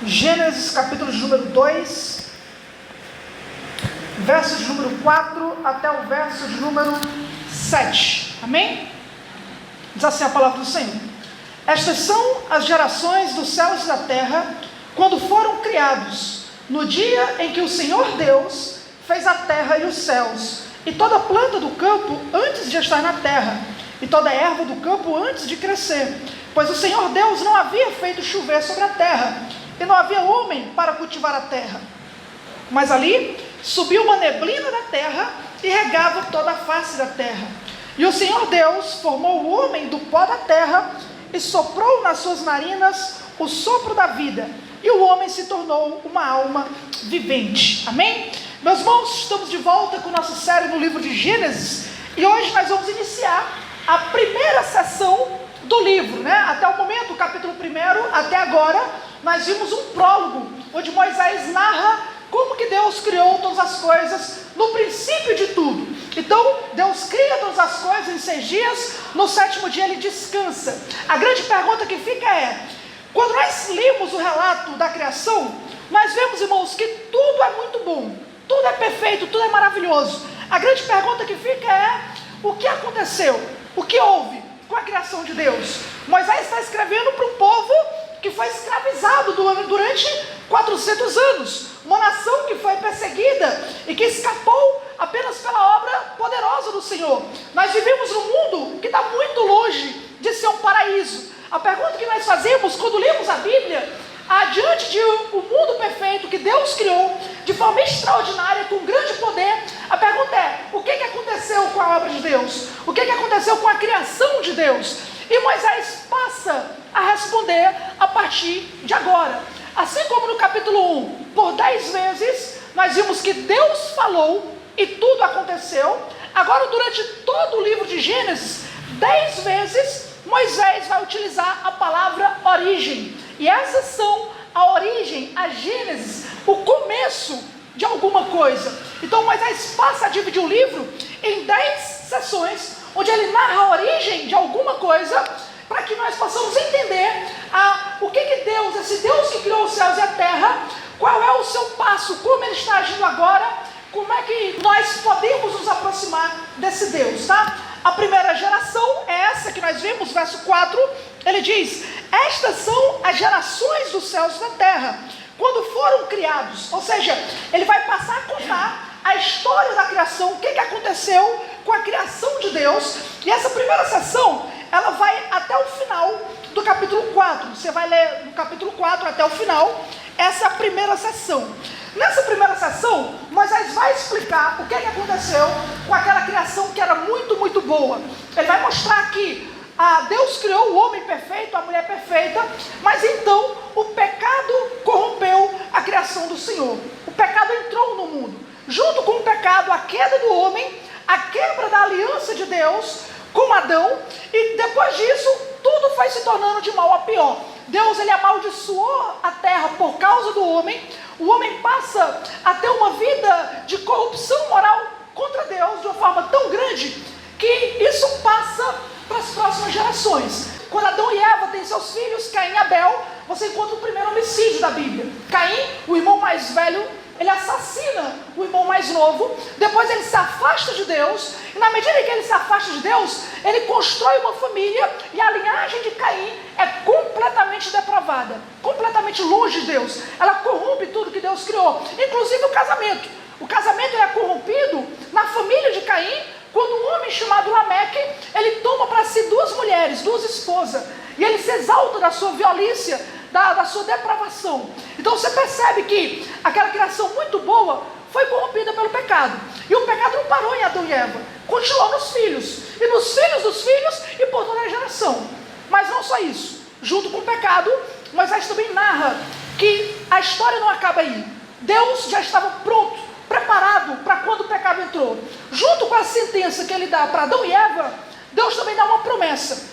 Gênesis capítulo de número 2, verso de número 4 até o verso de número 7, amém? Diz assim a palavra do Senhor: estas são as gerações dos céus e da terra, quando foram criados, no dia em que o Senhor Deus fez a terra e os céus, e toda planta do campo antes de estar na terra, e toda erva do campo antes de crescer, pois o Senhor Deus não havia feito chover sobre a terra, e não havia homem para cultivar a terra. Mas ali subiu uma neblina da terra e regava toda a face da terra. E o Senhor Deus formou o homem do pó da terra e soprou nas suas narinas o sopro da vida, e o homem se tornou uma alma vivente. Amém? Meus irmãos, estamos de volta com nossa série no livro de Gênesis, e hoje nós vamos iniciar a primeira sessão do livro, né? Até o momento, o capítulo 1, até agora, nós vimos um prólogo, onde Moisés narra como que Deus criou todas as coisas no princípio de tudo. Então, Deus cria todas as coisas em 6 dias, no 7º dia ele descansa. A grande pergunta que fica é, quando nós lemos o relato da criação, nós vemos, irmãos, que tudo é muito bom, tudo é perfeito, tudo é maravilhoso. A grande pergunta que fica é, o que aconteceu? O que houve com a criação de Deus? Moisés está escrevendo para um povo que foi escravizado durante 400 anos, uma nação que foi perseguida e que escapou apenas pela obra poderosa do Senhor. Nós vivemos num mundo que está muito longe de ser um paraíso. A pergunta que nós fazemos quando lemos a Bíblia, diante de um mundo perfeito que Deus criou de forma extraordinária, com grande poder, a pergunta é, o que aconteceu com a obra de Deus? O que aconteceu com a criação de Deus? E Moisés passa a responder a partir de agora. Assim como no capítulo 1, por 10 vezes, nós vimos que Deus falou e tudo aconteceu. Agora, durante todo o livro de Gênesis, 10 vezes, Moisés vai utilizar a palavra origem. E essas são a origem, a Gênesis, o começo de alguma coisa. Então Moisés passa a dividir o livro em 10 sessões, onde ele narra a origem de alguma coisa, para que nós possamos entender o que Deus, esse Deus que criou os céus e a terra, qual é o seu passo, como ele está agindo agora, como é que nós podemos nos aproximar desse Deus, tá? A primeira geração é essa que nós vimos, verso 4, ele diz, estas são as gerações dos céus e da terra, quando foram criados. Ou seja, ele vai passar a contar a história da criação, o que aconteceu com a criação de Deus. E essa primeira sessão, ela vai até o final do capítulo 4. Você vai ler do capítulo 4 até o final, essa é a primeira sessão. Nessa primeira sessão, Moisés vai explicar o que aconteceu com aquela criação que era muito, muito boa. Ele vai mostrar que Deus criou o homem perfeito, a mulher perfeita, mas então o pecado corrompeu a criação do Senhor. O pecado entrou no mundo. Junto com o pecado, a queda do homem, a quebra da aliança de Deus com Adão, e depois disso, tudo foi se tornando de mal a pior. Deus, ele amaldiçoou a terra por causa do homem. O homem passa a ter uma vida de corrupção moral contra Deus de uma forma tão grande que isso passa para as próximas gerações. Quando Adão e Eva têm seus filhos, Caim e Abel, você encontra o primeiro homicídio da Bíblia. Caim, o irmão mais velho, ele assassina o irmão mais novo, depois ele se afasta de Deus, e na medida em que ele se afasta de Deus, ele constrói uma família, e a linhagem de Caim é completamente depravada, completamente longe de Deus. Ela corrompe tudo que Deus criou, inclusive o casamento. O casamento é corrompido na família de Caim, quando um homem chamado Lameque, ele toma para si 2 mulheres, 2 esposas, e ele se exalta da sua violência, da sua depravação. Então você percebe que aquela criação muito boa foi corrompida pelo pecado. E o pecado não parou em Adão e Eva, continuou nos filhos, e nos filhos dos filhos, e por toda a geração. Mas não só isso, junto com o pecado, Moisés também narra que a história não acaba aí. Deus já estava pronto, preparado para quando o pecado entrou. Junto com a sentença que ele dá para Adão e Eva, Deus também dá uma promessa.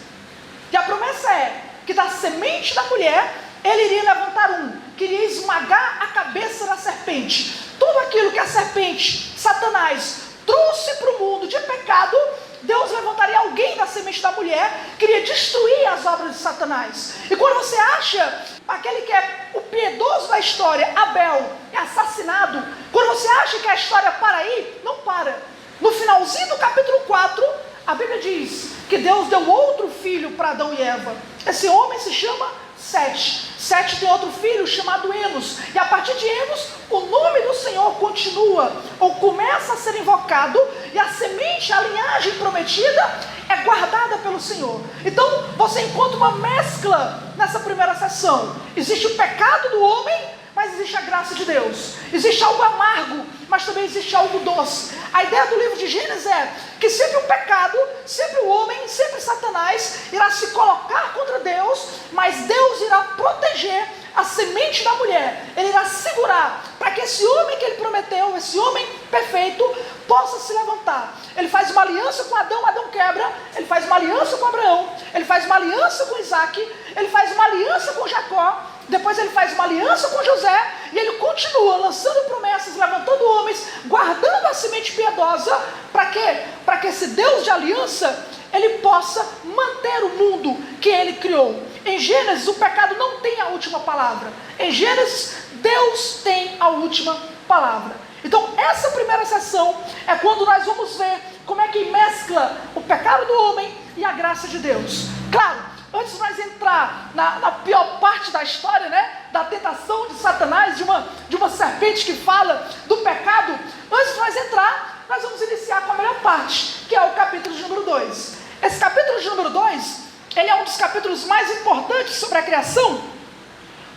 E a promessa é que da semente da mulher, ele iria levantar que iria esmagar a cabeça da serpente. Tudo aquilo que a serpente, Satanás, trouxe para o mundo de pecado, Deus levantaria alguém da semente da mulher que iria destruir as obras de Satanás. E quando você acha aquele que é o piedoso da história, Abel é assassinado, quando você acha que a história para aí, não para. No finalzinho do capítulo 4, a Bíblia diz que Deus deu outro filho para Adão e Eva. Esse homem se chama Sete. Sete tem outro filho chamado Enos. E a partir de Enos, o nome do Senhor continua, ou começa a ser invocado, e a semente, a linhagem prometida, é guardada pelo Senhor. Então, você encontra uma mescla nessa primeira sessão. Existe o pecado do homem, mas existe a graça de Deus. Existe algo amargo, mas também existe algo doce. A ideia do livro de Gênesis é que sempre o pecado, sempre o homem, sempre Satanás irá se colocar contra Deus, mas Deus irá proteger a semente da mulher. Ele irá segurar para que esse homem que ele prometeu, esse homem perfeito, possa se levantar. Ele faz uma aliança com Adão, Adão quebra. Ele faz uma aliança com Abraão. Ele faz uma aliança com Isaac. Ele faz uma aliança com Jacó. Depois ele faz uma aliança com José, e ele continua lançando promessas, levantando homens, guardando a semente piedosa. Para quê? Para que esse Deus de aliança, ele possa manter o mundo que ele criou. Em Gênesis, o pecado não tem a última palavra. Em Gênesis, Deus tem a última palavra. Então, essa primeira sessão é quando nós vamos ver como é que mescla o pecado do homem e a graça de Deus. Claro, antes de nós entrar na pior parte da história, né, da tentação de Satanás, de uma serpente que fala do pecado, antes de nós entrar, nós vamos iniciar com a melhor parte, que é o capítulo de número 2. Esse capítulo de número 2, ele é um dos capítulos mais importantes sobre a criação,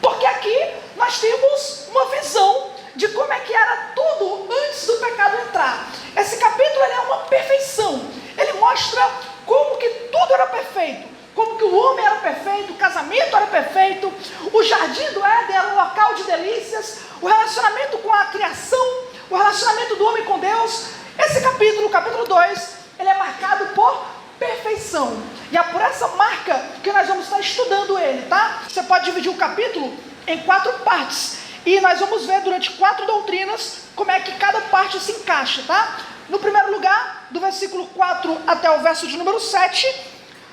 porque aqui nós temos uma visão de como é que era tudo antes do pecado entrar. Esse capítulo ele é uma perfeição. Ele mostra como que tudo era perfeito, como que o homem era perfeito, o casamento era perfeito, o jardim do Éden era um local de delícias, o relacionamento com a criação, o relacionamento do homem com Deus. Esse capítulo, o capítulo 2, ele é marcado por perfeição. E é por essa marca que nós vamos estar estudando ele, tá? Você pode dividir o capítulo em 4 partes. E nós vamos ver durante 4 doutrinas como é que cada parte se encaixa, tá? No primeiro lugar, do versículo 4 até o verso de número 7,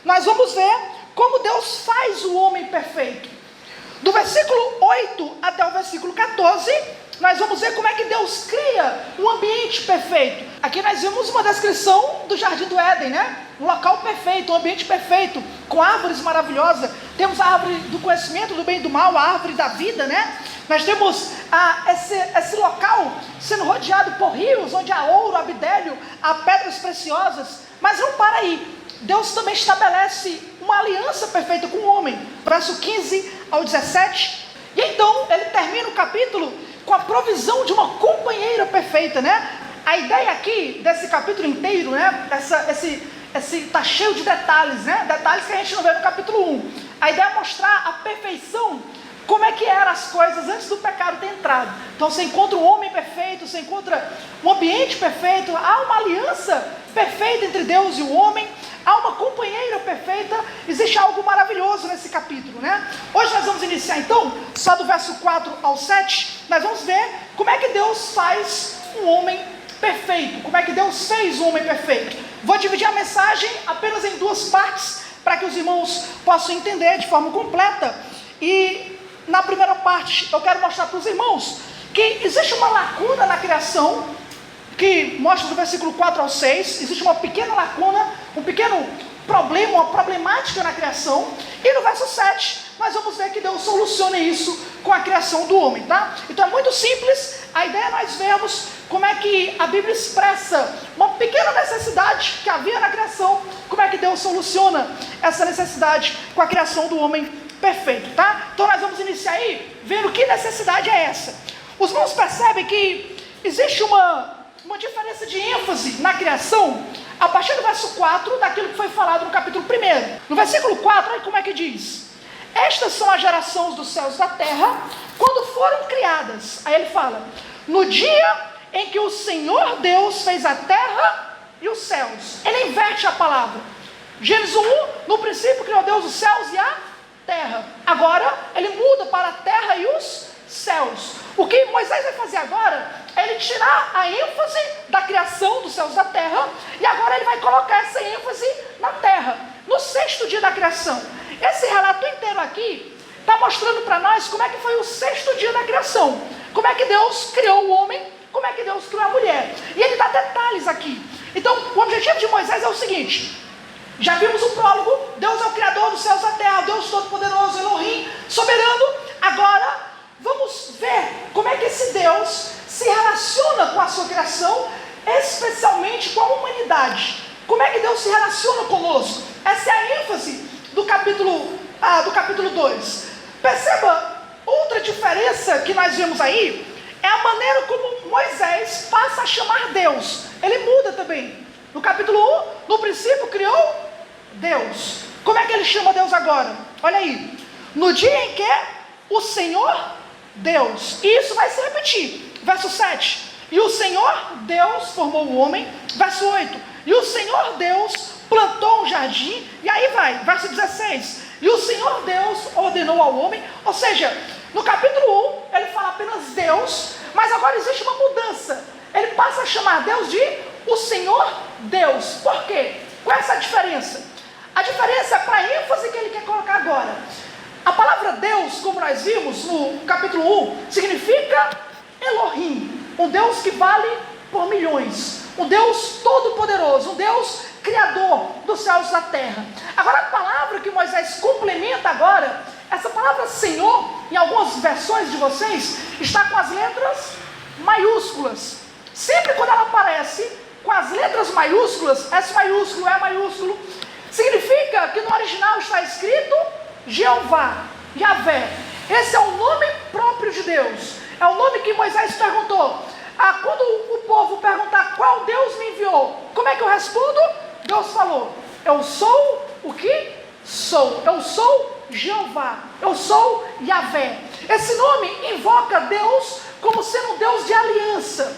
nós vamos ver como Deus faz o homem perfeito. Do versículo 8 até o versículo 14, nós vamos ver como é que Deus cria um ambiente perfeito. Aqui nós vimos uma descrição do Jardim do Éden, né? Um local perfeito, um ambiente perfeito, com árvores maravilhosas. Temos a árvore do conhecimento do bem e do mal, a árvore da vida, né? Nós temos esse local sendo rodeado por rios, onde há ouro, há bidélio, há pedras preciosas. Mas não para aí. Deus também estabelece uma aliança perfeita com o homem. Verso 15 ao 17. E então ele termina o capítulo com a provisão de uma companheira perfeita, né? A ideia aqui desse capítulo inteiro, né? Esse tá cheio de detalhes, né? Detalhes que a gente não vê no capítulo 1. A ideia é mostrar a perfeição, como é que eram as coisas antes do pecado ter entrado. Então você encontra um homem perfeito, você encontra um ambiente perfeito, há uma aliança perfeita entre Deus e o homem, há uma companheira perfeita, existe algo maravilhoso nesse capítulo, né? Hoje nós vamos iniciar então, só do verso 4 ao 7, nós vamos ver como é que Deus faz um homem perfeito, como é que Deus fez um homem perfeito. Vou dividir a mensagem apenas em 2 partes, para que os irmãos possam entender de forma completa. E na primeira parte eu quero mostrar para os irmãos que existe uma lacuna na criação, que mostra do versículo 4 ao 6, existe uma pequena lacuna, um pequeno problema, uma problemática na criação, e no verso 7 nós vamos ver que Deus soluciona isso com a criação do homem, tá? Então é muito simples, a ideia é nós vermos como é que a Bíblia expressa uma pequena necessidade que havia na criação, como é que Deus soluciona essa necessidade com a criação do homem perfeito, tá? Então nós vamos iniciar aí, vendo que necessidade é essa. Os irmãos percebem que existe uma diferença de ênfase na criação, a partir do verso 4, daquilo que foi falado no capítulo 1. No versículo 4, olha como é que diz: estas são as gerações dos céus e da terra, quando foram criadas. Aí ele fala, no dia em que o Senhor Deus fez a terra e os céus. Ele inverte a palavra. Gênesis 1, no princípio criou Deus os céus e a terra. Agora ele muda para a terra e os céus. O que Moisés vai fazer agora é ele tirar a ênfase da criação dos céus e da terra, e agora ele vai colocar essa ênfase na terra, no 6º dia da criação. Esse relato inteiro aqui está mostrando para nós como é que foi o sexto dia da criação, como é que Deus criou o homem, como é que Deus criou a mulher. E ele dá detalhes aqui. Então, o objetivo de Moisés é o seguinte: já vimos o prólogo, Deus é o Criador dos céus e da terra, Deus Todo-Poderoso, Elohim, soberano. Agora, vamos ver como é que esse Deus se relaciona com a sua criação, especialmente com a humanidade. Como é que Deus se relaciona conosco? Essa é a ênfase do capítulo 2. Perceba, outra diferença que nós vemos aí, é a maneira como Moisés passa a chamar Deus. Ele muda também. No capítulo 1, no princípio criou Deus. Como é que ele chama Deus agora? Olha aí. No dia em que o Senhor Deus. E isso vai se repetir. Verso 7. E o Senhor Deus formou o homem. Verso 8. E o Senhor Deus plantou um jardim. E aí vai. Verso 16. E o Senhor Deus ordenou ao homem. Ou seja, no capítulo 1, ele fala apenas Deus. Mas agora existe uma mudança. Ele passa a chamar Deus de o Senhor Deus. Por quê? Qual é essa diferença? A diferença é para a ênfase que ele quer colocar agora. A palavra Deus, como nós vimos no capítulo 1, significa Elohim, um Deus que vale por milhões, um Deus todo-poderoso, um Deus criador dos céus e da terra. Agora, a palavra que Moisés complementa agora, essa palavra Senhor, em algumas versões de vocês, está com as letras maiúsculas. Sempre quando ela aparece com as letras maiúsculas, S maiúsculo, E maiúsculo, significa que no original está escrito Jeová, Yahvé. Esse é o nome próprio de Deus. É o nome que Moisés perguntou. Quando o povo perguntar qual Deus me enviou, como é que eu respondo? Deus falou: eu sou o que sou. Eu sou Jeová. Eu sou Yahvé. Esse nome invoca Deus como sendo um Deus de aliança,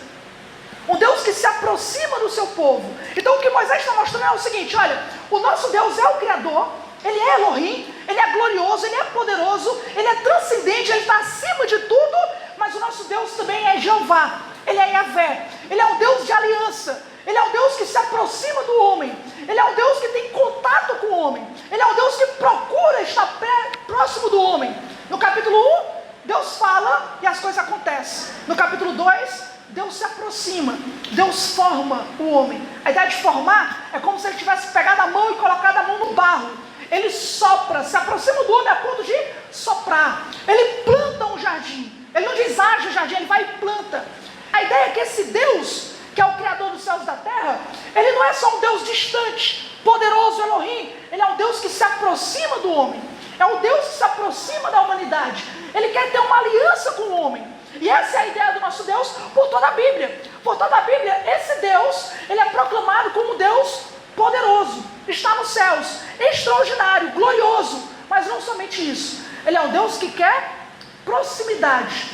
um Deus que se aproxima do seu povo. Então o que Moisés está mostrando é o seguinte: olha, o nosso Deus é o Criador, Ele é Elohim, Ele é glorioso, Ele é poderoso, Ele é transcendente, Ele está acima de tudo, mas o nosso Deus também é Jeová, Ele é Yahvé, Ele é um Deus de aliança, Ele é um Deus que se aproxima do homem, Ele é um Deus que tem contato com o homem, Ele é um Deus que procura estar próximo do homem. No capítulo 1, Deus fala e as coisas acontecem. No capítulo 2, Deus se aproxima, Deus forma o homem. A ideia de formar é como se ele tivesse pegado a mão e colocado a mão no barro. Ele sopra, se aproxima do homem a ponto de soprar. Ele planta um jardim. Ele não desaja o jardim, ele vai e planta. A ideia é que esse Deus, que é o Criador dos céus e da terra, ele não é só um Deus distante, poderoso, Elohim. Ele é um Deus que se aproxima do homem. É um Deus que se aproxima da humanidade. Ele quer ter uma aliança com o homem. E essa é a ideia do nosso Deus por toda a Bíblia. Por toda a Bíblia, esse Deus, ele é proclamado como Deus poderoso, está nos céus, extraordinário, glorioso. Mas não somente isso, ele é um Deus que quer proximidade.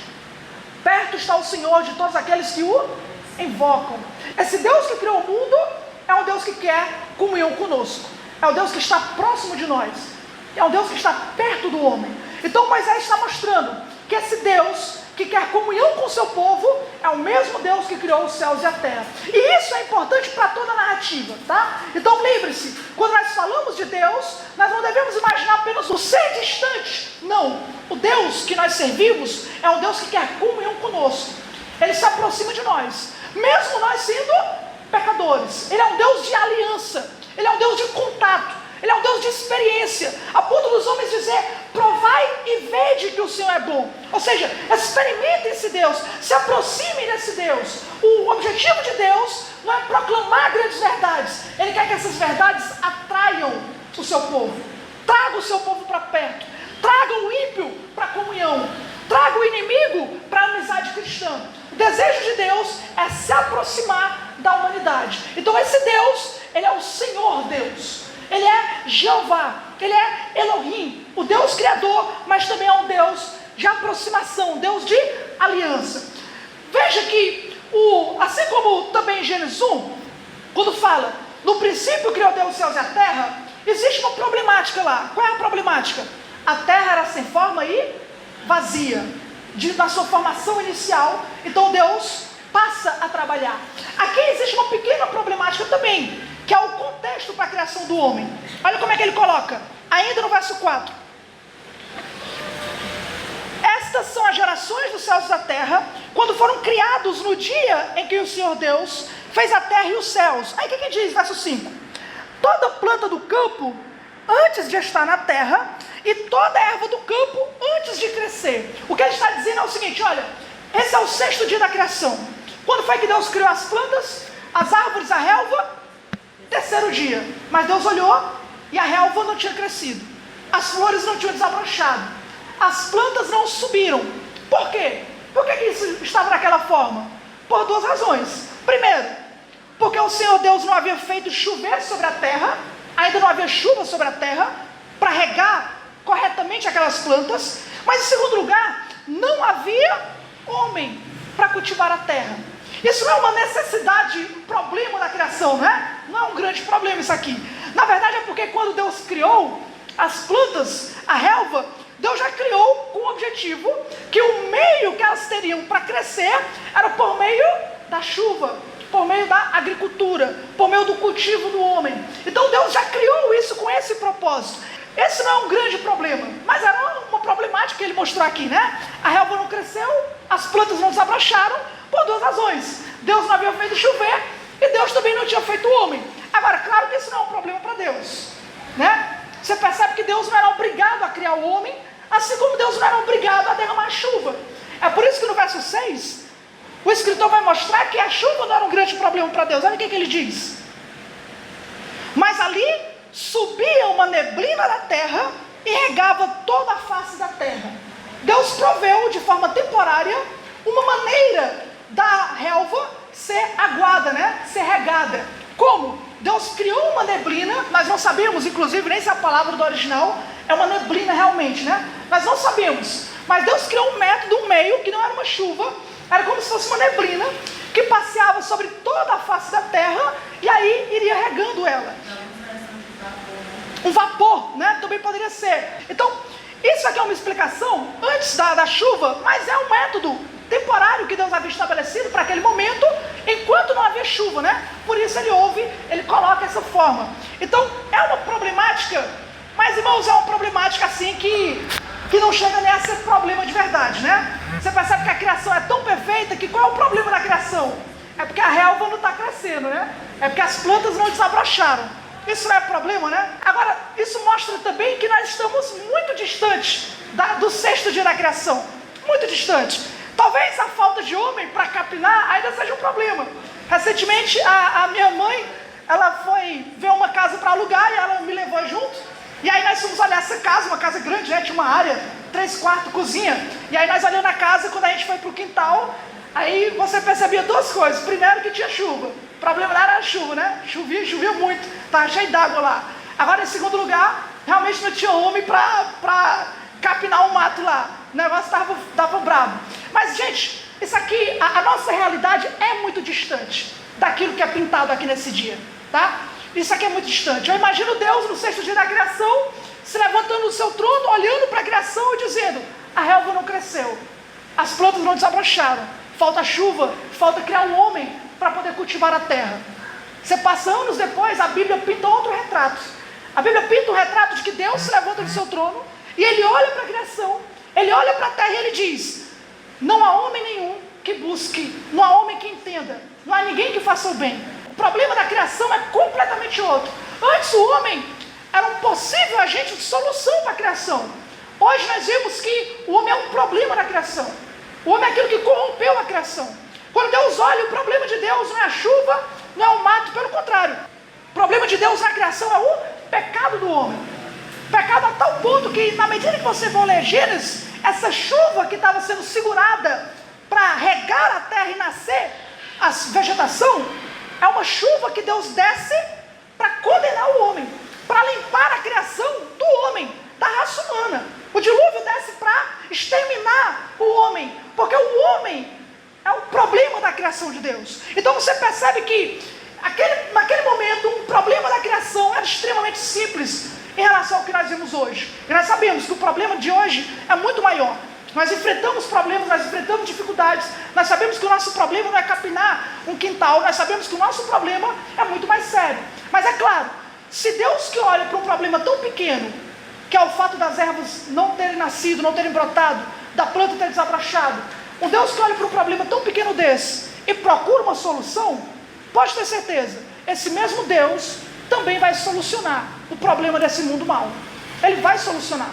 Perto está o Senhor de todos aqueles que o invocam. Esse Deus que criou o mundo é um Deus que quer comunhão conosco. É um Deus que está próximo de nós. É um Deus que está perto do homem. Então Moisés está mostrando que esse Deus que quer comunhão com o seu povo é o mesmo Deus que criou os céus e a terra. E isso é importante para toda a narrativa, tá? Então lembre-se, quando nós falamos de Deus, nós não devemos imaginar apenas um ser distante. Não, o Deus que nós servimos é um Deus que quer comunhão conosco. Ele se aproxima de nós, mesmo nós sendo pecadores. Ele é um Deus de aliança, ele é um Deus de contato. Ele é um Deus de experiência, a ponto dos homens dizer: provai e vede que o Senhor é bom. Ou seja, experimentem esse Deus, se aproximem desse Deus. O objetivo de Deus não é proclamar grandes verdades. Ele quer que essas verdades atraiam o seu povo. Traga o seu povo para perto. Traga o ímpio para a comunhão. Traga o inimigo para a amizade cristã. O desejo de Deus é se aproximar da humanidade. Então esse Deus, ele é o Senhor Deus. Ele é Jeová, ele é Elohim, o Deus criador, mas também é um Deus de aproximação, um Deus de aliança. Veja que, assim como também em Gênesis 1, quando fala, no princípio criou Deus os céus e a terra, existe uma problemática lá. Qual é a problemática? A terra era sem forma e vazia, da sua formação inicial, então Deus passa a trabalhar. Aqui existe uma pequena problemática também, que é o contexto para a criação do homem. Olha como é que ele coloca, ainda no verso 4. estas são as gerações dos céus e da terra, quando foram criados no dia em que o Senhor Deus fez a terra e os céus. Aí o que diz, verso 5? Toda planta do campo, antes de estar na terra, e toda erva do campo, antes de crescer. O que ele está dizendo é o seguinte, olha, esse é o 6º dia da criação. Quando foi que Deus criou as plantas, as árvores, a relva? 3º dia. Mas Deus olhou e a relva não tinha crescido. As flores não tinham desabrochado. As plantas não subiram. Por quê? Por que isso estava daquela forma? Por 2 razões. Primeiro, porque o Senhor Deus não havia feito chover sobre a terra, ainda não havia chuva sobre a terra, para regar corretamente aquelas plantas. Mas em segundo lugar, não havia homem para cultivar a terra. Isso não é uma necessidade, um problema da criação, não é? Não é um grande problema isso aqui. Na verdade é porque quando Deus criou as plantas, a relva, Deus já criou com o objetivo que o meio que elas teriam para crescer era por meio da chuva, por meio da agricultura, por meio do cultivo do homem. Então Deus já criou isso com esse propósito. Esse não é um grande problema, mas era uma problemática que ele mostrou aqui, né? A relva não cresceu, as plantas não desabrocharam, por 2 razões. Deus não havia feito chover e Deus também não tinha feito o homem. Agora, claro que isso não é um problema para Deus, né? Você percebe que Deus não era obrigado a criar o homem, assim como Deus não era obrigado a derramar chuva. É por isso que no verso 6, o escritor vai mostrar que a chuva não era um grande problema para Deus. Olha o que ele diz. Mas ali subia uma neblina da terra e regava toda a face da terra. Deus proveu de forma temporária uma maneira da relva ser aguada, né? Ser regada. Como? Deus criou uma neblina, nós não sabemos, inclusive, nem se a palavra do original é uma neblina realmente, né? Nós não sabemos. Mas Deus criou um método, um meio, que não era uma chuva, era como se fosse uma neblina, que passeava sobre toda a face da terra, e aí iria regando ela. Um vapor, né? Também poderia ser. Então, isso aqui é uma explicação antes da chuva, mas é um método temporário que Deus havia estabelecido para aquele momento, enquanto não havia chuva, né? Por isso ele coloca essa forma. Então, é uma problemática, mas irmãos, é uma problemática assim que não chega nem a ser problema de verdade, né? Você percebe que a criação é tão perfeita que qual é o problema da criação? É porque a relva não está crescendo, né? É porque as plantas não desabrocharam. Isso não é problema, né? Agora, isso mostra também que nós estamos muito distantes do 6º dia da criação. Muito distante. Talvez a falta de homem para capinar ainda seja um problema. Recentemente, a minha mãe, ela foi ver uma casa para alugar e ela me levou junto. E aí nós fomos olhar essa casa, uma casa grande, né? Tinha uma área, 3 quartos, cozinha. E aí nós olhamos a casa, quando a gente foi para o quintal, aí você percebia 2 coisas. Primeiro que tinha chuva. O problema não era a chuva, né? Chovia muito, estava cheio d'água lá. Agora, em segundo lugar, realmente não tinha homem para capinar o mato lá. O negócio estava brabo. Mas, gente, isso aqui, a nossa realidade é muito distante daquilo que é pintado aqui nesse dia, tá? Isso aqui é muito distante. Eu imagino Deus no 6º dia da criação, se levantando no seu trono, olhando para a criação e dizendo: a relva não cresceu, as plantas não desabrocharam, falta chuva, falta criar um homem para poder cultivar a terra. Você passa anos depois, a Bíblia pinta outro retrato. A Bíblia pinta o retrato de que Deus se levanta do seu trono e ele olha para a criação, ele olha para a terra e ele diz: não há homem nenhum que busque, não há homem que entenda, não há ninguém que faça o bem. O problema da criação é completamente outro. Antes o homem era um possível agente de solução para a criação. Hoje nós vemos que o homem é um problema na criação. O homem é aquilo que corrompeu a criação. Quando Deus olha, o problema de Deus não é a chuva, não é o mato, pelo contrário. O problema de Deus na criação é o pecado do homem. O pecado a tal ponto que, na medida que você for ler Gênesis, essa chuva que estava sendo segurada para regar a terra e nascer a vegetação, é uma chuva que Deus desce para condenar o homem, para limpar a criação do homem, da raça humana. O dilúvio desce para exterminar o homem, porque o homem é o problema da criação de Deus. Então você percebe que naquele momento um problema da criação era extremamente simples em relação ao que nós vemos hoje. E nós sabemos que o problema de hoje é muito maior. Nós enfrentamos problemas, nós enfrentamos dificuldades. Nós sabemos que o nosso problema não é capinar um quintal. Nós sabemos que o nosso problema é muito mais sério. Mas é claro, se Deus que olha para um problema tão pequeno, que é o fato das ervas não terem nascido, não terem brotado, da planta ter desabrachado. Um Deus que olha para um problema tão pequeno desse e procura uma solução, pode ter certeza, esse mesmo Deus também vai solucionar o problema desse mundo mal. Ele vai solucionar.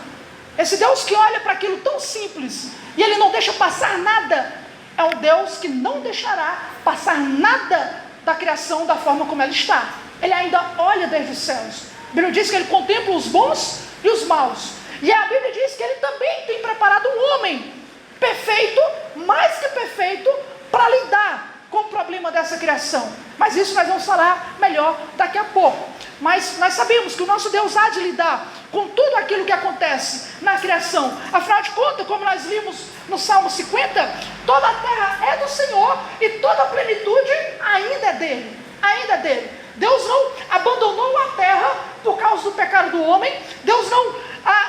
Esse Deus que olha para aquilo tão simples e Ele não deixa passar nada, é um Deus que não deixará passar nada da criação da forma como ela está. Ele ainda olha desde os céus. A Bíblia diz que Ele contempla os bons e os maus. E a Bíblia diz que Ele também tem preparado um homem perfeito, mais que perfeito, para lidar com o problema dessa criação. Mas isso nós vamos falar melhor daqui a pouco. Mas nós sabemos que o nosso Deus há de lidar com tudo aquilo que acontece na criação. Afinal de contas, como nós vimos no Salmo 50, toda a terra é do Senhor e toda a plenitude ainda é dele. Ainda é dele. Deus não abandonou a terra por causa do pecado do homem. Deus não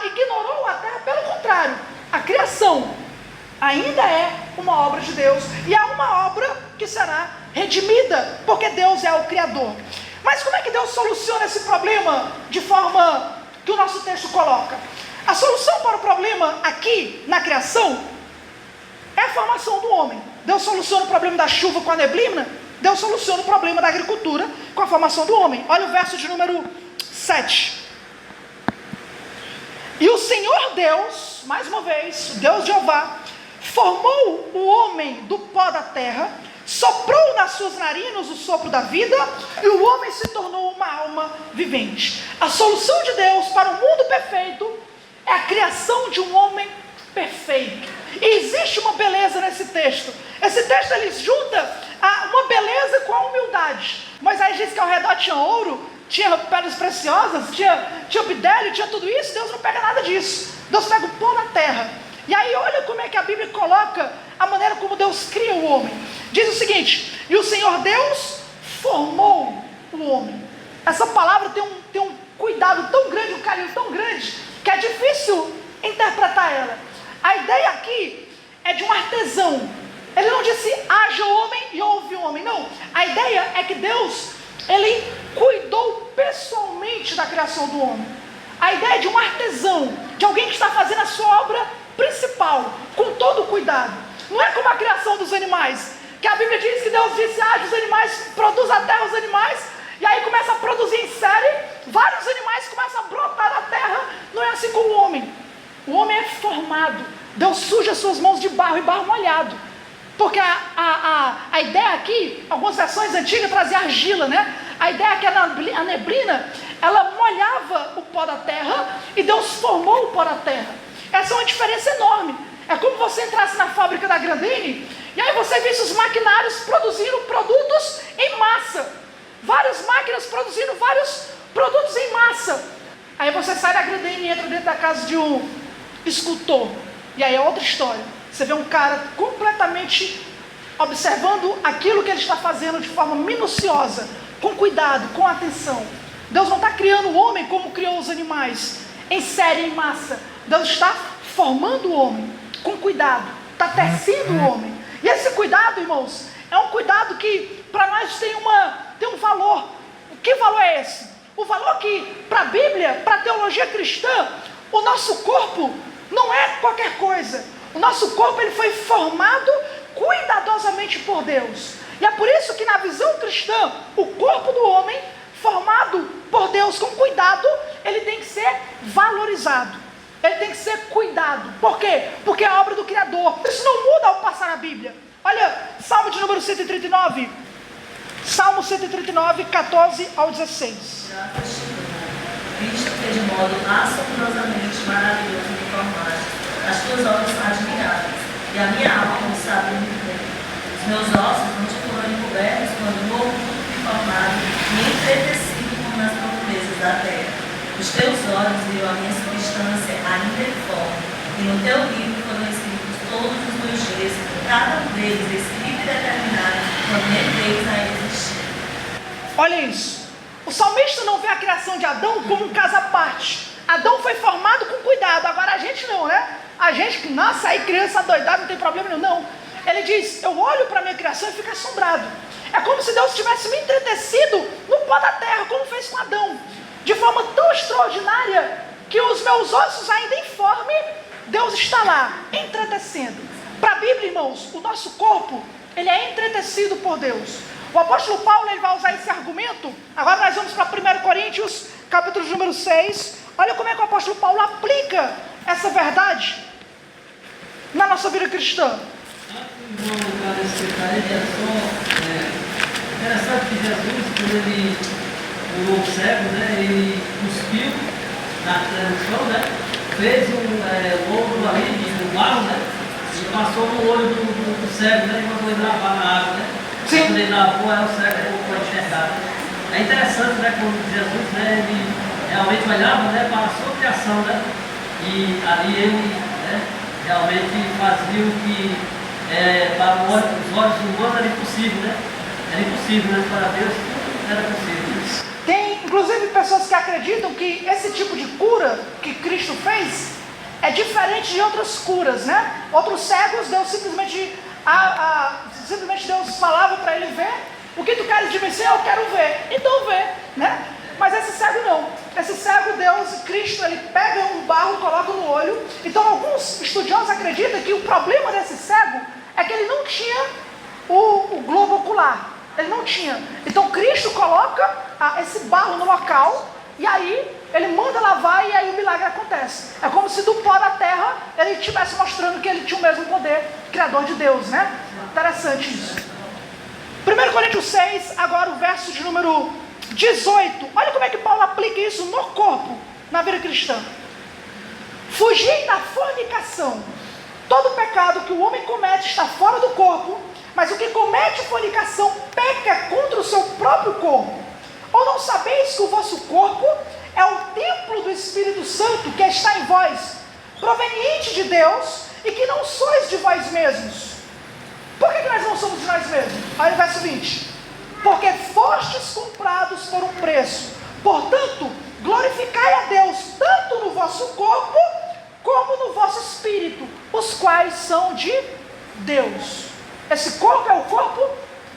ignorou a terra, pelo contrário. A criação ainda é uma obra de Deus e é uma obra que será redimida, porque Deus é o Criador. Mas como é que Deus soluciona esse problema de forma que o nosso texto coloca? A solução para o problema aqui na criação é a formação do homem. Deus soluciona o problema da chuva com a neblina. Deus soluciona o problema da agricultura com a formação do homem. Olha o verso de número 7. E o Senhor Deus, mais uma vez, o Deus Jeová, formou o homem do pó da terra, soprou nas suas narinas o sopro da vida, e o homem se tornou uma alma vivente. A solução de Deus para o mundo perfeito é a criação de um homem perfeito. E existe uma beleza nesse texto. Esse texto ele junta uma beleza com a humildade. Moisés disse que ao redor tinha ouro, tinha pedras preciosas, tinha bidélio, tinha tudo isso. Deus não pega nada disso. Deus pega o pó da terra. E aí olha como é que a Bíblia coloca a maneira como Deus cria o homem. Diz o seguinte: e o Senhor Deus formou o homem. Essa palavra tem um cuidado tão grande, um carinho tão grande, que é difícil interpretar ela. A ideia aqui é de um artesão. Ele não disse haja homem e houve homem, não. A ideia é que Deus, Ele cuidou pessoalmente da criação do homem. A ideia é de um artesão, de alguém que está fazendo a sua obra principal, com todo o cuidado. Não é como a criação dos animais, que a Bíblia diz que Deus disse, os animais, produz a terra os animais, e aí começa a produzir em série, vários animais começam a brotar da terra. Não é assim com o homem. O homem é formado. Deus suja suas mãos de barro e barro molhado. Porque a ideia aqui, algumas versões antigas traziam argila, né? A ideia é que a neblina, ela molhava o pó da terra e Deus formou o pó da terra. Essa é uma diferença enorme. É como você entrasse na fábrica da Grandene e aí você visse os maquinários produzindo produtos em massa. Várias máquinas produzindo vários produtos em massa. Aí você sai da Grandene e entra dentro da casa de um escultor. E aí é outra história. Você vê um cara completamente observando aquilo que ele está fazendo de forma minuciosa, com cuidado, com atenção. Deus não está criando o homem como criou os animais, em série, em massa. Deus está formando o homem com cuidado, está tecendo o homem. E esse cuidado, irmãos, é um cuidado que para nós tem um valor. Que valor é esse? O valor que para a Bíblia, para a teologia cristã, o nosso corpo não é qualquer coisa. O nosso corpo ele foi formado cuidadosamente por Deus. E é por isso que na visão cristã, o corpo do homem, formado por Deus com cuidado, ele tem que ser valorizado. Ele tem que ser cuidado. Por quê? Porque é a obra do Criador. Isso não muda ao passar a Bíblia. Olha, Salmo de número 139. Salmo 139, 14 ao 16. Visto que de modo assombrosamente maravilhoso me formaste, as tuas obras são admiráveis, e a minha alma não sabe muito bem. Os meus ossos não te foram encobertos quando novo me formado, nem entretecido como nas profundezas da terra. Os teus olhos viram a minha substância ainda informe, e no teu livro foram escritos todos os meus dias, cada um deles escrito e determinado, quando nem deles ainda existia. Olha isso. O salmista não vê a criação de Adão como um caso à parte. Adão foi formado com cuidado, agora a gente não, né? A gente que nasce aí criança doidada, não tem problema nenhum, não. Ele diz, eu olho para a minha criação e fico assombrado. É como se Deus tivesse me entretecido no pó da terra, como fez com Adão. De forma tão extraordinária, que os meus ossos ainda informe Deus está lá, entretecendo. Para a Bíblia, irmãos, o nosso corpo, ele é entretecido por Deus. O apóstolo Paulo, ele vai usar esse argumento. Agora nós vamos para 1 Coríntios, capítulo número 6. Olha como é que o apóstolo Paulo aplica essa verdade na nossa vida cristã. Interessante que Jesus, quando ele curou o cego, né, ele cuspiu no chão, né, fez um lobo ali de barro, né, e passou no olho do cego, né, e mandou ele lavar na água, né. Sim. Quando ele lavou, o cego pode enxergar. É interessante, né, quando Jesus, né, ele realmente olhava, né, para a sua criação, né, e ali ele, né, realmente fazia o que para os olhos humanos era impossível, né. Era impossível, mas para Deus tudo era possível. Tem, inclusive, pessoas que acreditam que esse tipo de cura que Cristo fez é diferente de outras curas, né? Outros cegos, Deus simplesmente Deus falava para ele ver. O que tu queres de mim? Eu quero ver. Então vê, né? Mas esse cego não. Esse cego, Cristo, ele pega um barro, coloca no olho. Então, alguns estudiosos acreditam que o problema desse cego é que ele não tinha o globo ocular. Ele não tinha. Então Cristo coloca esse barro no local e aí ele manda lavar e aí o milagre acontece. É como se do pó da terra ele estivesse mostrando que ele tinha o mesmo poder criador de Deus, né? Interessante isso. 1 Coríntios 6, agora o verso de número 18. Olha como é que Paulo aplica isso no corpo, na vida cristã. Fugir da fornicação. Todo pecado que o homem comete está fora do corpo, mas o que comete fornicação peca contra o seu próprio corpo. Ou não sabeis que o vosso corpo é o templo do Espírito Santo que está em vós, proveniente de Deus, e que não sois de vós mesmos? Por que nós não somos de nós mesmos? Aí o verso 20. Porque fostes comprados por um preço. Portanto, glorificai a Deus tanto no vosso corpo como no vosso espírito, os quais são de Deus. Esse corpo é o corpo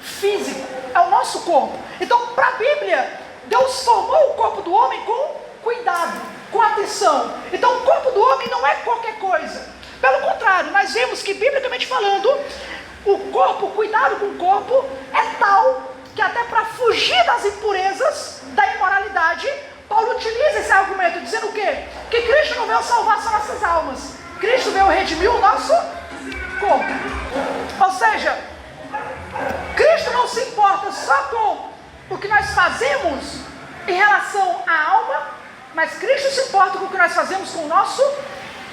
físico, é o nosso corpo. Então, para a Bíblia, Deus formou o corpo do homem com cuidado, com atenção. Então, o corpo do homem não é qualquer coisa. Pelo contrário, nós vemos que, biblicamente falando, o cuidado com o corpo é tal que até para fugir das impurezas, da imoralidade, Paulo utiliza esse argumento, dizendo o quê? Que Cristo não veio salvar só nossas almas. Cristo veio redimir o nosso corpo. Ou seja, Cristo não se importa só com o que nós fazemos em relação à alma, mas Cristo se importa com o que nós fazemos com o nosso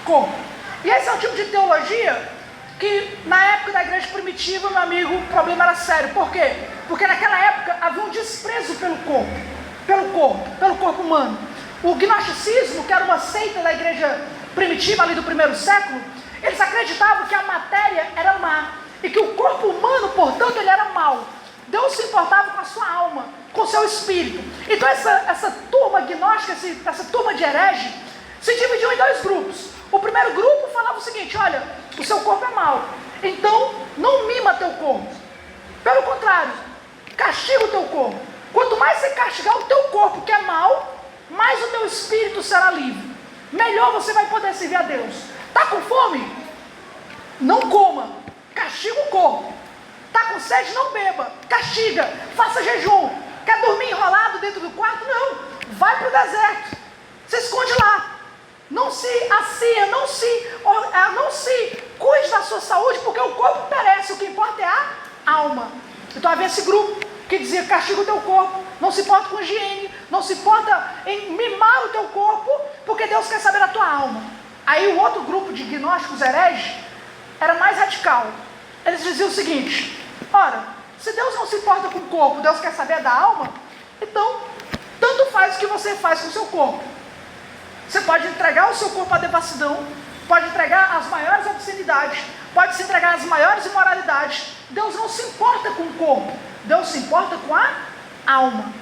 corpo. E esse é o tipo de teologia que na época da igreja primitiva, meu amigo, o problema era sério. Por quê? Porque naquela época havia um desprezo pelo corpo humano. O gnosticismo, que era uma seita da igreja primitiva ali do primeiro século, eles acreditavam que a matéria era má e que o corpo humano, portanto, ele era mau. Deus se importava com a sua alma, com o seu espírito. Então essa turma gnóstica, essa turma de herege, se dividiu em dois grupos. O primeiro grupo falava o seguinte: olha, o seu corpo é mau, então não mima teu corpo. Pelo contrário, castiga o teu corpo. Quanto mais você castigar o teu corpo, que é mau, mais o teu espírito será livre. Melhor você vai poder servir a Deus. Está com fome? Não coma, castiga o corpo. Está com sede? Não beba, castiga, faça jejum. Quer dormir enrolado dentro do quarto? Não, vai para o deserto, se esconde lá. Não se assia, não se cuide da sua saúde, porque o corpo perece, o que importa é a alma. Então havia esse grupo que dizia: castiga o teu corpo, não se importa com higiene, não se importa em mimar o teu corpo, porque Deus quer saber da tua alma. Aí o outro grupo de gnósticos hereges era mais radical. Eles diziam o seguinte: ora, se Deus não se importa com o corpo, Deus quer saber da alma, então tanto faz o que você faz com o seu corpo. Você pode entregar o seu corpo à devassidão, pode entregar as maiores obscenidades, pode se entregar às maiores imoralidades. Deus não se importa com o corpo, Deus se importa com a alma.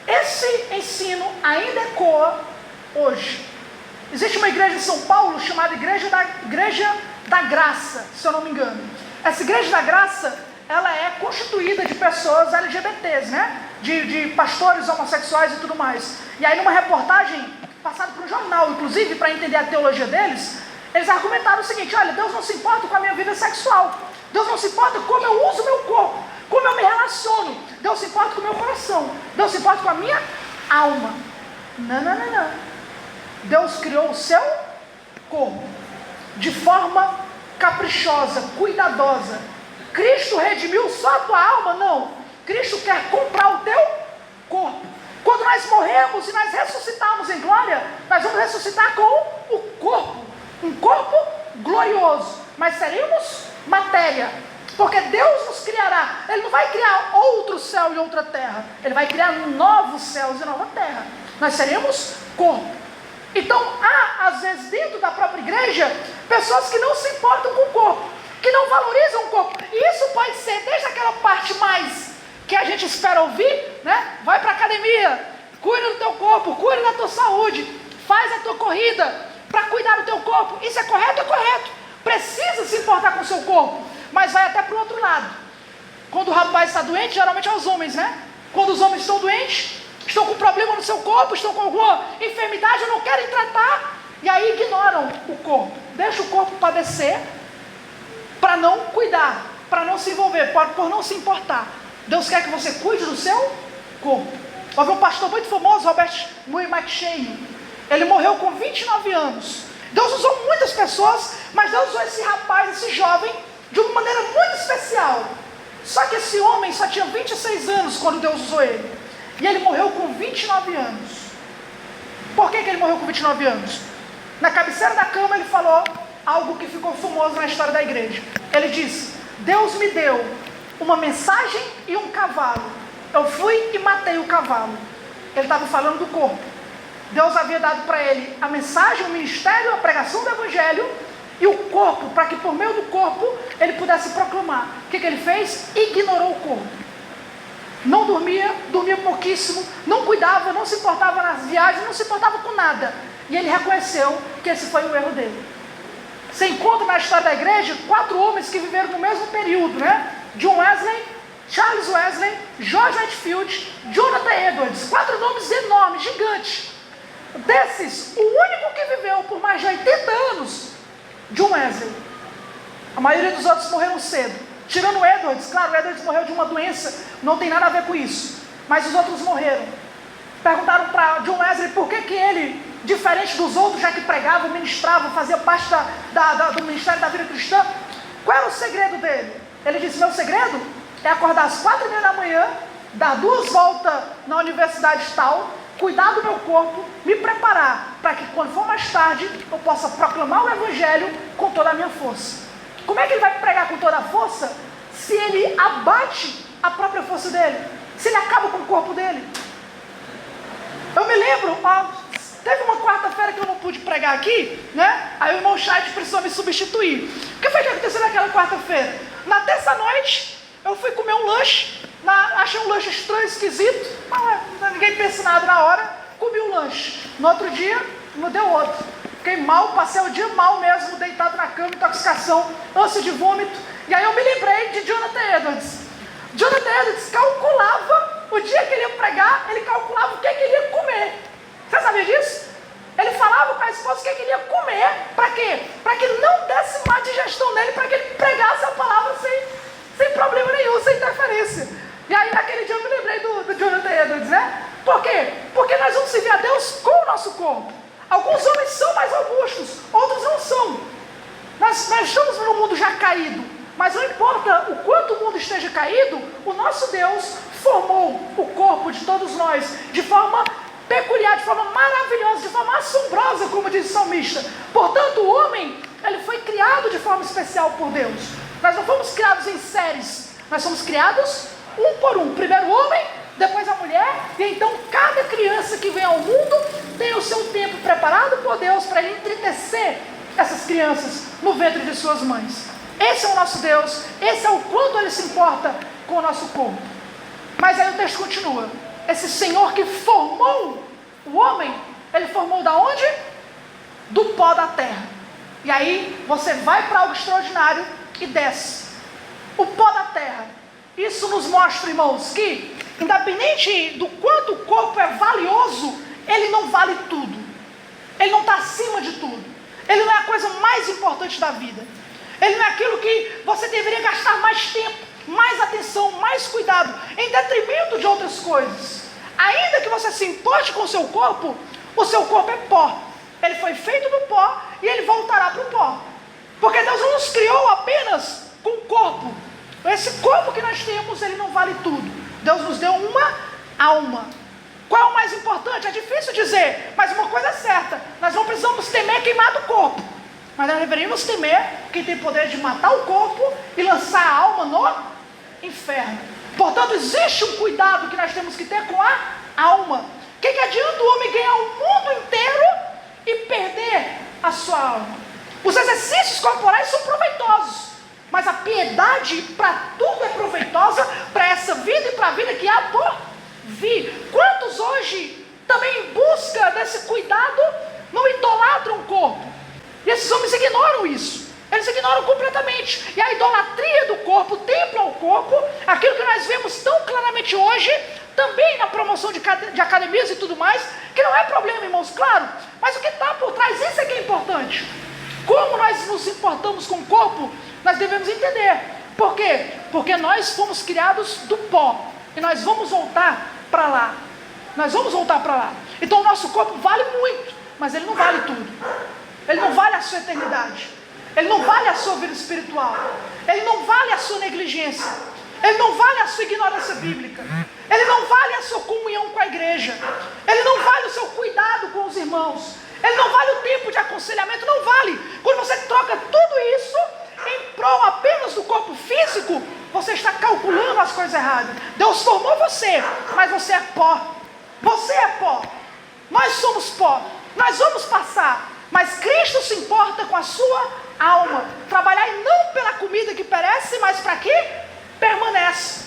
Esse ensino ainda ecoa hoje. Existe uma igreja em São Paulo chamada Igreja da Graça, se eu não me engano. Essa Igreja da Graça, ela é constituída de pessoas LGBTs, né? De pastores homossexuais e tudo mais. E aí numa reportagem passada por um jornal, inclusive para entender a teologia deles, Eles argumentaram o seguinte: olha, Deus não se importa com a minha vida sexual, Deus não se importa como eu uso o meu corpo, como eu me relaciono, Deus se importa com o meu coração, Deus se importa com a minha alma. Não. Deus criou o seu corpo de forma caprichosa, cuidadosa. Cristo redimiu só a tua alma? Não. Cristo quer comprar o teu corpo. Quando nós morremos e nós ressuscitamos em glória, nós vamos ressuscitar com o corpo, um corpo glorioso, mas seremos matéria, porque Deus nos criará. Ele não vai criar outro céu e outra terra, Ele vai criar novos céus e nova terra. Nós seremos corpo. Então há, às vezes, dentro da própria igreja, pessoas que não se importam com o corpo, que não valorizam o corpo. E isso pode ser desde aquela parte mais que a gente espera ouvir, né? Vai para a academia, cuida do teu corpo, cuida da tua saúde, faz a tua corrida para cuidar do teu corpo. Isso é correto? É correto. Precisa se importar com o seu corpo, mas vai até para o outro lado. Quando o rapaz está doente, geralmente é os homens, né? Quando os homens estão doentes, estão com problema no seu corpo, estão com alguma enfermidade, não querem tratar, e aí ignoram o corpo, deixa o corpo padecer, para não cuidar, para não se envolver, por não se importar. Deus quer que você cuide do seu corpo. Houve um pastor muito famoso, Robert McCheyne. Ele morreu com 29 anos. Deus usou muitas pessoas, mas Deus usou esse rapaz, esse jovem, de uma maneira muito especial. Só que esse homem só tinha 26 anos quando Deus usou ele. E ele morreu com 29 anos. Por que ele morreu com 29 anos? Na cabeceira da cama ele falou algo que ficou famoso na história da igreja. Ele disse: Deus me deu uma mensagem e um cavalo. Eu fui e matei o cavalo. Ele estava falando do corpo. Deus havia dado para ele a mensagem, o ministério, a pregação do evangelho e o corpo, para que por meio do corpo ele pudesse proclamar. O que ele fez? Ignorou o corpo. Não dormia pouquíssimo, não cuidava, não se importava nas viagens, não se importava com nada. E ele reconheceu que esse foi o erro dele. Você encontra na história da igreja 4 homens que viveram no mesmo período, né? John Wesley, Charles Wesley, George Whitefield, Jonathan Edwards. 4 nomes enormes, gigantes. Desses, o único que viveu por mais de 80 anos, John Wesley. A maioria dos outros morreram cedo. Tirando Edwards, claro, Edwards morreu de uma doença, não tem nada a ver com isso. Mas os outros morreram. Perguntaram para John Wesley por que ele, diferente dos outros, já que pregava, ministrava, fazia parte do ministério da vida cristã, qual era o segredo dele? Ele disse: meu segredo é acordar às 4h30 da manhã, dar 2 voltas na universidade tal, cuidar do meu corpo, me preparar, para que quando for mais tarde, eu possa proclamar o evangelho com toda a minha força. Como é que ele vai pregar com toda a força, se ele abate a própria força dele? Se ele acaba com o corpo dele? Eu me lembro, teve uma quarta-feira que eu não pude pregar aqui, né? Aí o irmão Chat precisou me substituir. O que foi que aconteceu naquela quarta-feira? Na terça-noite, eu fui comer um lanche, achei um lanche estranho, esquisito, ninguém pensa nada na hora, comi o lanche. No outro dia, não deu outro. Fiquei mal, passei o dia mal mesmo, deitado na cama, intoxicação, ânsia de vômito. E aí eu me lembrei de Jonathan Edwards. Jonathan Edwards calculava, o dia que ele ia pregar, ele calculava o que ele ia comer. Você sabia disso? Ele falava com a esposa o que ele ia comer. Para quê? Para que não desse má digestão nele, para que ele pregasse a palavra sem problema nenhum, sem interferência. E aí naquele dia eu me lembrei do Jonathan Edwards, né? Por quê? Porque nós vamos servir a Deus com o nosso corpo. Alguns homens são mais robustos, outros não são. Nós estamos num mundo já caído, mas não importa o quanto o mundo esteja caído, o nosso Deus formou o corpo de todos nós de forma peculiar, de forma maravilhosa, de forma assombrosa, como diz o salmista. Portanto, o homem, ele foi criado de forma especial por Deus. Nós não fomos criados em séries, nós somos criados um por um. Primeiro o homem, depois a mulher, e então cada criança que vem ao mundo tem o seu tempo preparado por Deus para ele entristecer essas crianças no ventre de suas mães. Esse é o nosso Deus, esse é o quanto ele se importa com o nosso corpo. Mas aí o texto continua. Esse Senhor que formou o homem, ele formou da onde? Do pó da terra. E aí você vai para algo extraordinário e desce. O pó da terra. Isso nos mostra, irmãos, que independente do quanto o corpo é valioso, ele não vale tudo. Ele não está acima de tudo. Ele não é a coisa mais importante da vida. Ele não é aquilo que você deveria gastar mais tempo, mais atenção, mais cuidado, em detrimento de outras coisas. Ainda que você se importe com o seu corpo é pó. Ele foi feito do pó e ele voltará para o pó. Porque Deus não nos criou apenas com o corpo. Esse corpo que nós temos, ele não vale tudo. Deus nos deu uma alma. Qual é o mais importante? É difícil dizer, mas uma coisa é certa: nós não precisamos temer queimar do corpo, mas nós deveríamos temer quem tem poder de matar o corpo e lançar a alma no inferno. Portanto, existe um cuidado que nós temos que ter com a alma. O que adianta o homem ganhar o mundo inteiro e perder a sua alma? Os exercícios corporais são proveitosos, mas a piedade para tudo é proveitosa, para essa vida e para a vida que há por vir. Quantos hoje, também em busca desse cuidado, não idolatram o corpo? E esses homens ignoram isso. Eles ignoram completamente. E a idolatria do corpo, o templo ao corpo, aquilo que nós vemos tão claramente hoje, também na promoção de academias e tudo mais, que não é problema, irmãos, claro, mas o que está por trás, isso é que é importante. Como nós nos importamos com o corpo, nós devemos entender. Por quê? Porque nós fomos criados do pó, e nós vamos voltar para lá. Nós vamos voltar para lá. Então o nosso corpo vale muito, mas ele não vale tudo. Ele não vale a sua eternidade. Ele não vale a sua vida espiritual. Ele não vale a sua negligência. Ele não vale a sua ignorância bíblica. Ele não vale a sua comunhão com a igreja. Ele não vale o seu cuidado com os irmãos. Ele não vale o tempo de aconselhamento. Não vale. Quando você troca tudo isso em prol apenas do corpo físico, você está calculando as coisas erradas. Deus formou você, mas você é pó. Você é pó. Nós somos pó. Nós vamos passar. Mas Cristo se importa com a sua alma. Trabalhar não pela comida que perece, mas para que permanece.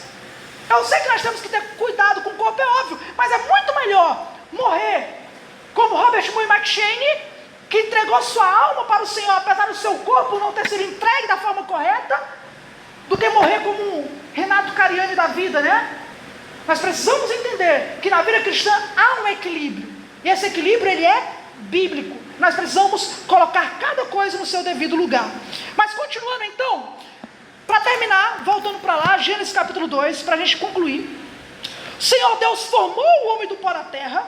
Eu sei que nós temos que ter cuidado com o corpo, é óbvio, mas é muito melhor morrer como Robert Murray McCheyne, que entregou sua alma para o Senhor, apesar do seu corpo não ter sido entregue da forma correta, do que morrer como um Renato Cariani da vida, né? Nós precisamos entender que na vida cristã há um equilíbrio. E esse equilíbrio, ele é bíblico. Nós precisamos colocar cada coisa no seu devido lugar. Mas continuando então, para terminar, voltando para lá, Gênesis capítulo 2, para a gente concluir. O Senhor Deus formou o homem do pó da terra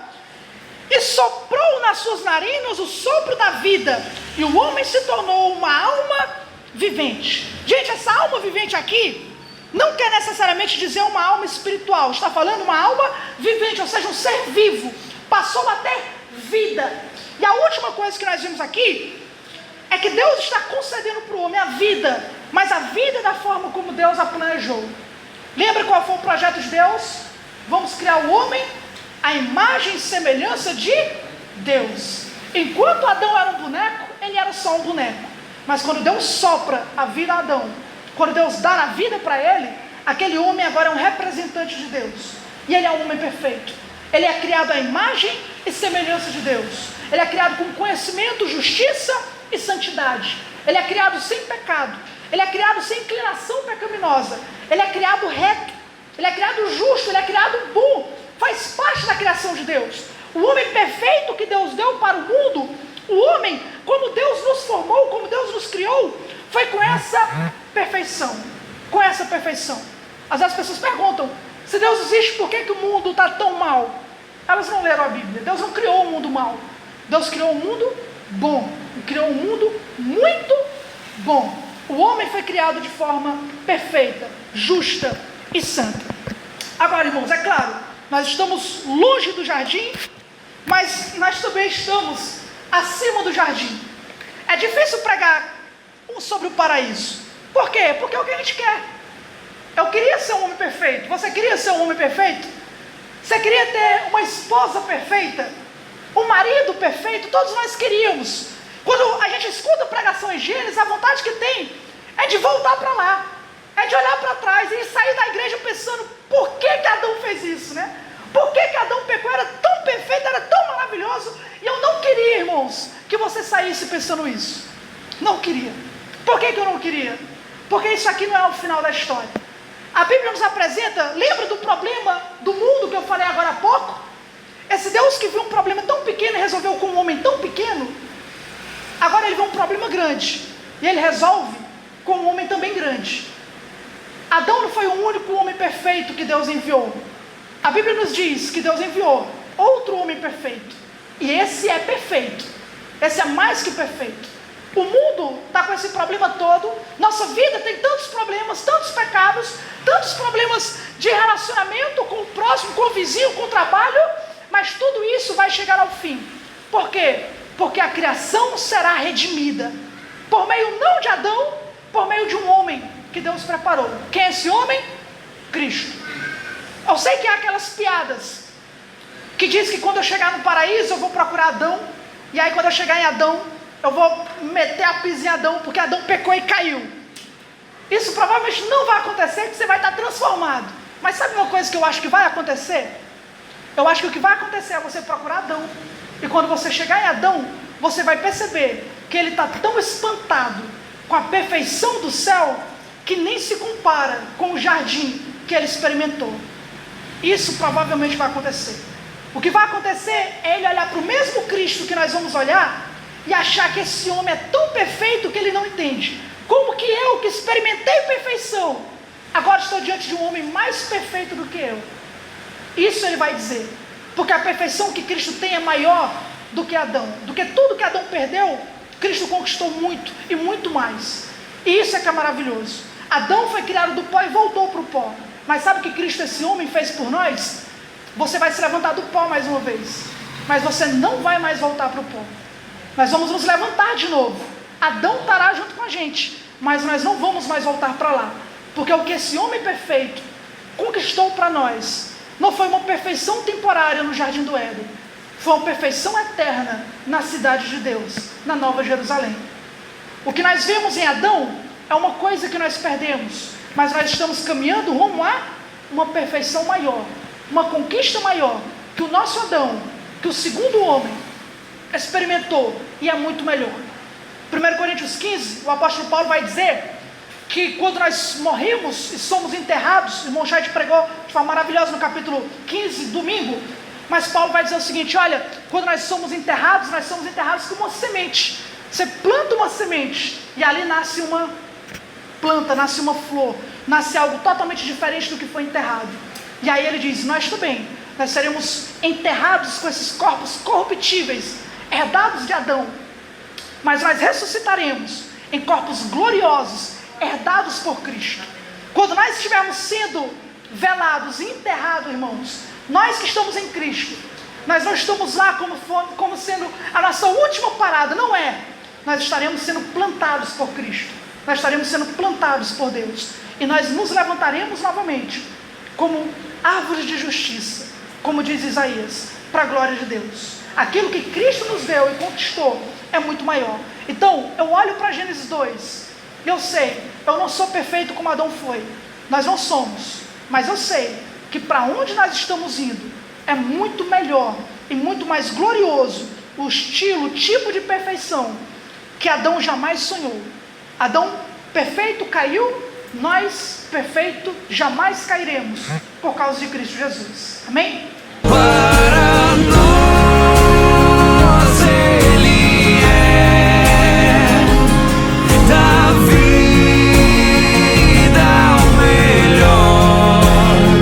e soprou nas suas narinas o sopro da vida, e o homem se tornou uma alma vivente. Gente, essa alma vivente aqui não quer necessariamente dizer uma alma espiritual. Está falando uma alma vivente, ou seja, um ser vivo. Passou a ter vida. E a última coisa que nós vimos aqui é que Deus está concedendo para o homem a vida, mas a vida da forma como Deus a planejou. Lembra qual foi o projeto de Deus? Vamos criar o homem à imagem e semelhança de Deus. Enquanto Adão era um boneco, ele era só um boneco. Mas quando Deus sopra a vida a Adão, quando Deus dá a vida para ele, aquele homem agora é um representante de Deus. E ele é um homem perfeito. Ele é criado à imagem e semelhança de Deus. Ele é criado com conhecimento, justiça e santidade. Ele é criado sem pecado. Ele é criado sem inclinação pecaminosa. Ele é criado reto. Ele é criado justo. Ele é criado bom. Faz parte da criação de Deus. O homem perfeito que Deus deu para o mundo, o homem, como Deus nos formou, como Deus nos criou, foi com essa perfeição. Com essa perfeição. Às vezes as pessoas perguntam: se Deus existe, por que o mundo está tão mal? Elas não leram a Bíblia. Deus não criou um mundo mal. Deus criou um mundo bom. E criou um mundo muito bom. O homem foi criado de forma perfeita, justa e santa. Agora, irmãos, é claro, nós estamos longe do jardim, mas nós também estamos acima do jardim. É difícil pregar sobre o paraíso. Por quê? Porque é o que a gente quer. Eu queria ser um homem perfeito. Você queria ser um homem perfeito? Você queria ter uma esposa perfeita? Um marido perfeito? Todos nós queríamos. Quando a gente escuta pregação em Gênesis, a vontade que tem é de voltar para lá. É de olhar para trás e sair da igreja pensando: por que Adão fez isso, né? Por que Adão pecou? Era tão perfeito, era tão maravilhoso. E eu não queria, irmãos, que você saísse pensando isso. Não queria. Por que eu não queria? Porque isso aqui não é o final da história. A Bíblia nos apresenta, lembra do problema do mundo que eu falei agora há pouco? Esse Deus que viu um problema tão pequeno e resolveu com um homem tão pequeno. Agora ele vê um problema grande, e ele resolve com um homem também grande. Adão não foi o único homem perfeito que Deus enviou. A Bíblia nos diz que Deus enviou outro homem perfeito, e esse é perfeito, esse é mais que perfeito. O mundo está com esse problema todo, nossa vida tem tantos problemas, tantos pecados, tantos problemas de relacionamento com o próximo, com o vizinho, com o trabalho, mas tudo isso vai chegar ao fim. Por quê? Porque a criação será redimida, por meio não de Adão, por meio de um homem que Deus preparou. Quem é esse homem? Cristo. Eu sei que há aquelas piadas que diz que quando eu chegar no paraíso eu vou procurar Adão, e aí quando eu chegar em Adão eu vou meter a pisa em Adão, porque Adão pecou e caiu. Isso provavelmente não vai acontecer, que você vai estar transformado. Mas sabe uma coisa que eu acho que vai acontecer? Eu acho que o que vai acontecer é você procurar Adão, e quando você chegar em Adão, você vai perceber que ele está tão espantado com a perfeição do céu, que nem se compara com o jardim que ele experimentou. Isso provavelmente vai acontecer. O que vai acontecer é ele olhar para o mesmo Cristo que nós vamos olhar, e achar que esse homem é tão perfeito que ele não entende. Como que eu, que experimentei perfeição, agora estou diante de um homem mais perfeito do que eu? Isso ele vai dizer, porque a perfeição que Cristo tem é maior do que Adão. Do que tudo que Adão perdeu, Cristo conquistou muito e muito mais. E isso é que é maravilhoso. Adão foi criado do pó e voltou para o pó. Mas sabe o que Cristo, esse homem, fez por nós? Você vai se levantar do pó mais uma vez, mas você não vai mais voltar para o pó. Nós vamos nos levantar de novo. Adão estará junto com a gente, mas nós não vamos mais voltar para lá, porque o que esse homem perfeito conquistou para nós não foi uma perfeição temporária no jardim do Éden, foi uma perfeição eterna na cidade de Deus, na Nova Jerusalém. O que nós vemos em Adão é uma coisa que nós perdemos, mas nós estamos caminhando rumo a uma perfeição maior, uma conquista maior, que o nosso Adão, que o segundo homem experimentou, e é muito melhor. 1 Coríntios 15, o apóstolo Paulo vai dizer que quando nós morrimos e somos enterrados, o irmão Chay pregou de forma maravilhosa no capítulo 15, domingo, mas Paulo vai dizer o seguinte: olha, quando nós somos enterrados como uma semente. Você planta uma semente, e ali nasce uma planta, nasce uma flor, nasce algo totalmente diferente do que foi enterrado. E aí ele diz, nós também, nós seremos enterrados com esses corpos corruptíveis, herdados de Adão, mas nós ressuscitaremos em corpos gloriosos, herdados por Cristo. Quando nós estivermos sendo velados e enterrados, irmãos, nós que estamos em Cristo, nós não estamos lá como sendo a nossa última parada, não é. Nós estaremos sendo plantados por Cristo, nós estaremos sendo plantados por Deus, e nós nos levantaremos novamente como árvores de justiça, como diz Isaías, para a glória de Deus. Aquilo que Cristo nos deu e conquistou é muito maior. Então, eu olho para Gênesis 2, e eu sei, eu não sou perfeito como Adão foi, nós não somos, mas eu sei que para onde nós estamos indo é muito melhor e muito mais glorioso o estilo, o tipo de perfeição que Adão jamais sonhou. Adão perfeito caiu, nós perfeito jamais cairemos por causa de Cristo Jesus. Amém?